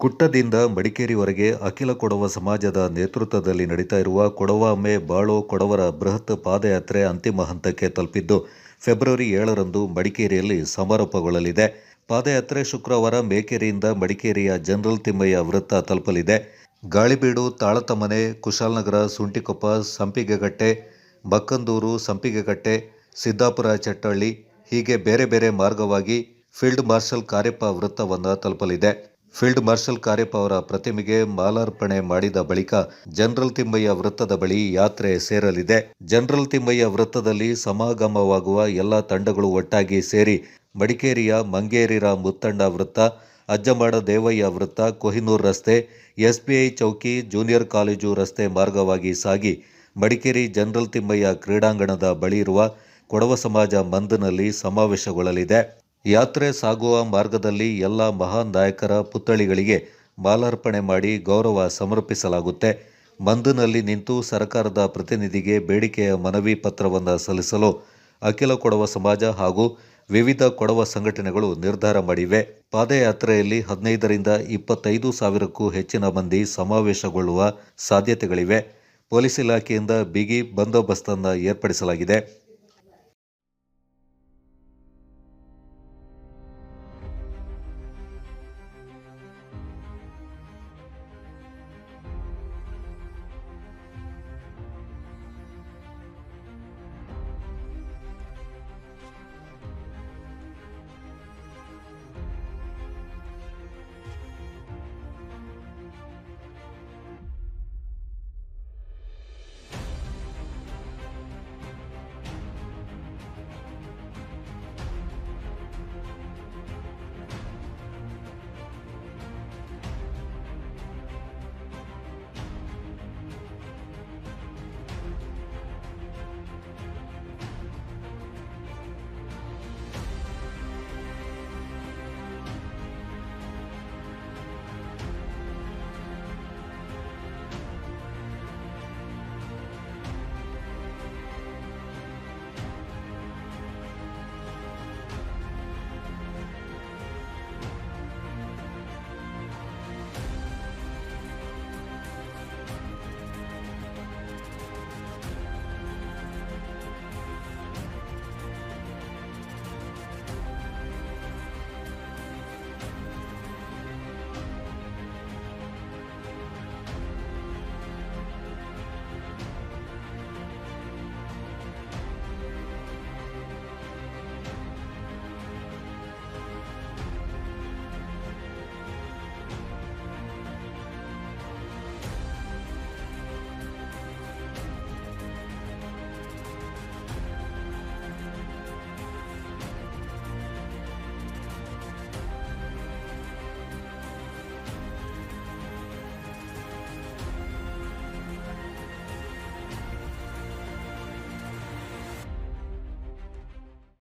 ಕುಟ್ಟದಿಂದ ಮಡಿಕೇರಿವರೆಗೆ ಅಖಿಲ ಕೊಡವ ಸಮಾಜದ ನೇತೃತ್ವದಲ್ಲಿ ನಡೀತಾ ಇರುವ ಕೊಡವ ಬಾಳೋ ಕೊಡವರ ಬೃಹತ್ ಪಾದಯಾತ್ರೆ ಅಂತಿಮ ಹಂತಕ್ಕೆ ತಲುಪಿದ್ದು ಫೆಬ್ರವರಿ 7ರಂದು ಮಡಿಕೇರಿಯಲ್ಲಿ ಸಮಾರೋಪಗೊಳ್ಳಲಿದೆ. ಪಾದಯಾತ್ರೆ ಶುಕ್ರವಾರ ಮೇಕೆರಿಯಿಂದ ಮಡಿಕೇರಿಯ ಜನರಲ್ ತಿಮ್ಮಯ್ಯ ವೃತ್ತ ತಲುಪಲಿದೆ. ಗಾಳಿಬೀಡು, ತಾಳತಮನೆ, ಕುಶಾಲನಗರ, ಸುಂಟಿಕೊಪ್ಪ, ಸಂಪಿಗೆಗಟ್ಟೆ, ಮಕ್ಕಂದೂರು, ಸಂಪಿಗೆಗಟ್ಟೆ, ಸಿದ್ದಾಪುರ, ಚಟ್ಟಹಳ್ಳಿ ಹೀಗೆ ಬೇರೆ ಬೇರೆ ಮಾರ್ಗವಾಗಿ ಫೀಲ್ಡ್ ಮಾರ್ಷಲ್ ಕಾರ್ಯಪ್ಪ ವೃತ್ತವನ್ನು ತಲುಪಲಿದೆ. ಫೀಲ್ಡ್ ಮಾರ್ಷಲ್ ಕಾರ್ಯಪ್ಪ ಅವರ ಪ್ರತಿಮೆಗೆ ಮಾಲಾರ್ಪಣೆ ಮಾಡಿದ ಬಳಿಕ ಜನರಲ್ ತಿಮ್ಮಯ್ಯ ವೃತ್ತದ ಬಳಿ ಯಾತ್ರೆ ಸೇರಲಿದೆ. ಜನರಲ್ ತಿಮ್ಮಯ್ಯ ವೃತ್ತದಲ್ಲಿ ಸಮಾಗಮವಾಗುವ ಎಲ್ಲ ತಂಡಗಳು ಒಟ್ಟಾಗಿ ಸೇರಿ ಮಡಿಕೇರಿಯ ಮಂಗೇರಿರ ಮುತ್ತಣ್ಣ ವೃತ್ತ, ಅಜ್ಜಮಾಡ ದೇವಯ್ಯ ವೃತ್ತ, ಕೊಹಿನೂರ್ ರಸ್ತೆ, ಎಸ್ಬಿಐ ಚೌಕಿ, ಜೂನಿಯರ್ ಕಾಲೇಜು ರಸ್ತೆ ಮಾರ್ಗವಾಗಿ ಸಾಗಿ ಮಡಿಕೇರಿ ಜನರಲ್ ತಿಮ್ಮಯ್ಯ ಕ್ರೀಡಾಂಗಣದ ಬಳಿ ಇರುವ ಕೊಡವ ಸಮಾಜ ಮಂದ್ನಲ್ಲಿ ಸಮಾವೇಶಗೊಳ್ಳಲಿದೆ. ಯಾತ್ರೆ ಸಾಗುವ ಮಾರ್ಗದಲ್ಲಿ ಎಲ್ಲ ಮಹಾನ್ ನಾಯಕರ ಪುತ್ಥಳಿಗಳಿಗೆ ಮಾಲಾರ್ಪಣೆ ಮಾಡಿ ಗೌರವ ಸಮರ್ಪಿಸಲಾಗುತ್ತೆ. ಮಂದ್ನಲ್ಲಿ ನಿಂತು ಸರ್ಕಾರದ ಪ್ರತಿನಿಧಿಗೆ ಬೇಡಿಕೆಯ ಮನವಿ ಪತ್ರವನ್ನು ಸಲ್ಲಿಸಲು ಅಖಿಲ ಕೊಡವ ಸಮಾಜ ಹಾಗೂ ವಿವಿಧ ಕೊಡವ ಸಂಘಟನೆಗಳು ನಿರ್ಧಾರ ಮಾಡಿವೆ. ಪಾದಯಾತ್ರೆಯಲ್ಲಿ 15ರಿಂದ 25 ಸಾವಿರಕ್ಕೂ ಹೆಚ್ಚಿನ ಮಂದಿ ಸಮಾವೇಶಗೊಳ್ಳುವ ಸಾಧ್ಯತೆಗಳಿವೆ. ಪೊಲೀಸ್ ಇಲಾಖೆಯಿಂದ ಬಿಗಿ ಬಂದೋಬಸ್ತನ್ನು ಏರ್ಪಡಿಸಲಾಗಿದೆ.